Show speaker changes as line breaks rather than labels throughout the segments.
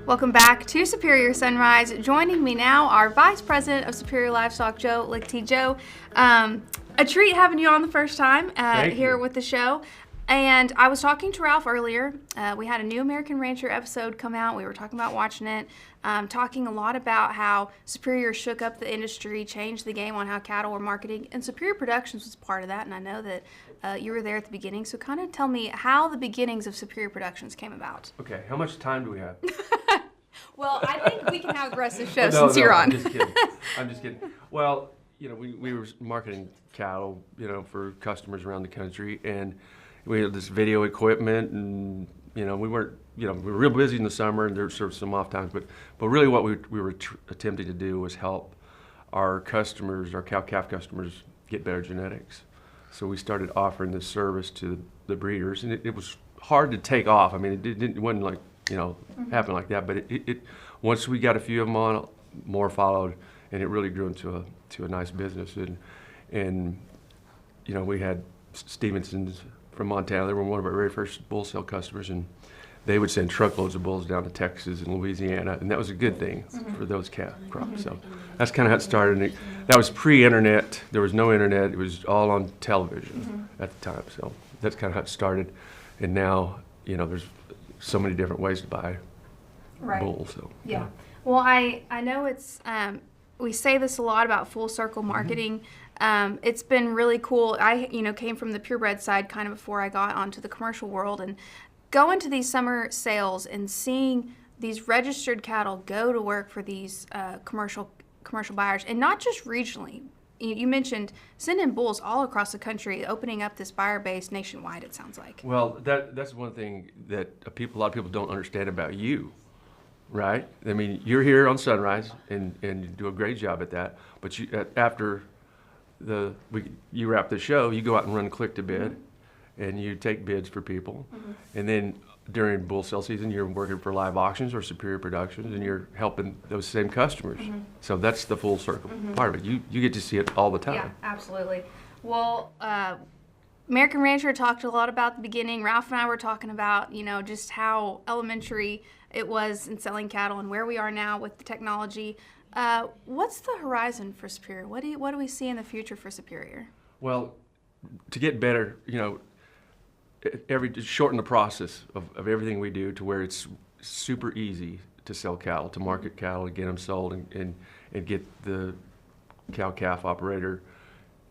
Welcome back to Superior Sunrise. Joining me now, our Vice President of Superior Livestock, Joe Lichtie. Joe, a treat having you on the first time here with the show. And I was talking to Ralph earlier. We had a new American Rancher episode come out. We were talking about watching it, talking a lot about how Superior shook up the industry, changed the game on how cattle were marketing, and Superior Productions was part of that. And I know that you were there at the beginning. So kind of tell me how the beginnings of Superior Productions came about.
Okay, how much time do we have?
Well, I think we can have the rest of the show since you're on.
I'm just kidding. I'm just kidding. Well, we were marketing cattle, for customers around the country, and we had this video equipment, and we weren't, we were real busy in the summer, and there were sort of some off times, but really what we were attempting to do was help our customers, our cow-calf customers, get better genetics. So we started offering this service to the breeders, and it was hard to take off. I mean, it wasn't like, happen like that, but it once we got a few of them on, more followed, and it really grew into a nice business. And we had Stevenson's from Montana. They were one of our very first bull sale customers, and they would send truckloads of bulls down to Texas and Louisiana, and that was a good thing for those calf crops. So that's kind of how it started. And that was pre-internet. There was no internet. It was all on television at the time. So that's kind of how it started. And now, there's so many different ways to buy bulls. So
yeah. Well, I know it's we say this a lot about full circle marketing. It's been really cool. I came from the purebred side kind of before I got onto the commercial world, and going to these summer sales and seeing these registered cattle go to work for these commercial buyers, and not just regionally. You mentioned sending bulls all across the country, opening up this buyer base nationwide, it sounds like.
Well, that's one thing that a lot of people don't understand about you, right? I mean, you're here on Sunrise, and you do a great job at that, but after you wrap the show, you go out and run click to bid, and you take bids for people, and then during bull sale season, you're working for live auctions or Superior Productions, and you're helping those same customers. So that's the full circle part of it. You get to see it all the time.
Yeah, absolutely. Well, American Rancher talked a lot about the beginning. Ralph and I were talking about, just how elementary it was in selling cattle and where we are now with the technology. What's the horizon for Superior? What do we see in the future for Superior?
Well, to get better, shorten the process of everything we do to where it's super easy to sell cattle, to market cattle, and get them sold, and get the cow-calf operator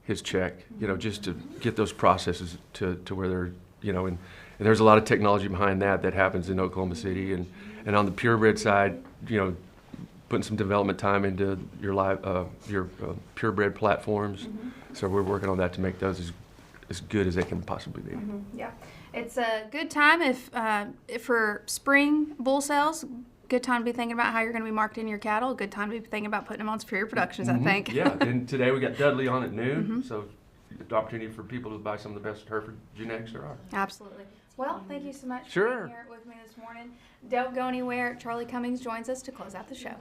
his check, just to get those processes to where they're, and there's a lot of technology behind that happens in Oklahoma City, and on the purebred side, putting some development time into your purebred platforms. So we're working on that to make those as good as they can possibly be.
Yeah, it's a good time if for spring bull sales. Good time to be thinking about how you're going to be marketing your cattle. A good time to be thinking about putting them on Superior Productions, I think.
Yeah, and today we got Dudley on at noon, so the opportunity for people to buy some of the best Hereford genetics there are.
Absolutely. Well, thank you so much
for
being here with me this morning. Don't go anywhere. Charlie Cummings joins us to close out the show.